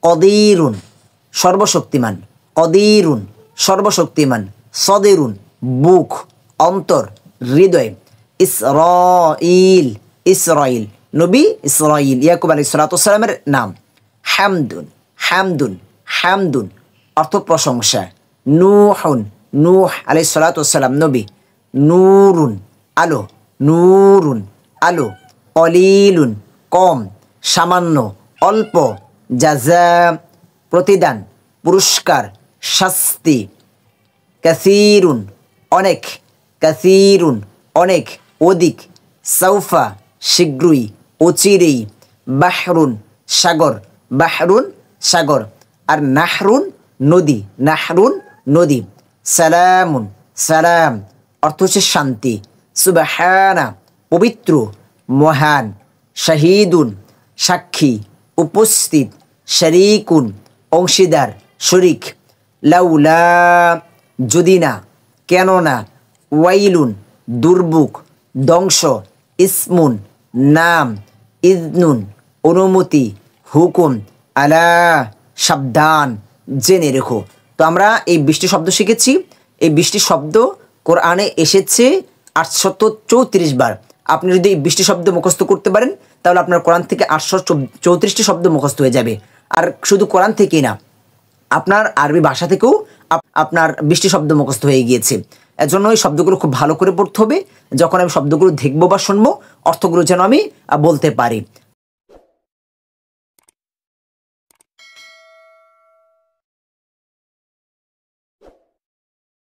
কদিরুন সর্বশক্তিমান, কদিরুন সর্বশক্তিমান, সদিরুন বুক, অন্তর, হৃদয়, ইসরাইল ইসরাইল নবী ইসরাইল ইয়াকুব আলাইহিস সালাতু ওয়াস সালামের নাম। হামদুন হামদুন হামদুন অর্থ প্রশংসা। নূহুন নূহ আলাইহিস সালাতু ওয়াস সালাম নবী। নূরুন আলো, নূরুন আলো। কলিলুন কম, সামান্য, অল্প। জাযা প্রতিদান, পুরস্কার, শাস্তি। কাসীরুন অনেক, কাসীরুন অনেক, অধিক। সাউফা শীঘ্রই, অচিরেই। বাহরুন সাগর, বাহরুন সাগর। আর নাহরুন নদী, নাহরুন নদী। সালামুন সালাম অর্থ হচ্ছে শান্তি। সুবহানা পবিত্র, মহান। শাহিদুন সাক্ষী, উপস্থিত। শরীকুন অংশীদার, শরিক। লাউলা যদি না, কেন না। ওয়াইলুন দুর্ভোগ, ধ্বংস। ইসমুন নাম। ইজনুন অনুমতি, হুকুম। আলা সাবধান, জেনে রেখো। তো আমরা এই 20টি শব্দ শিখেছি। এই 20টি শব্দ কোরআনে এসেছে 834 বার। আপনি যদি এই 20টি শব্দ মুখস্থ করতে পারেন তাহলে আপনার কোরআন থেকে 834টি শব্দ মুখস্থ হয়ে যাবে। আর শুধু কোরআন থেকেই না, আপনার আরবি ভাষা থেকেও আপনার 20টি শব্দ মুখস্থ হয়ে গিয়েছে। এজন্য এই শব্দগুলো খুব ভালো করে পড়তে হবে। যখন আমি শব্দগুলো দেখবো বা শুনবো, অর্থগুলো যেন আমি বলতে পারি।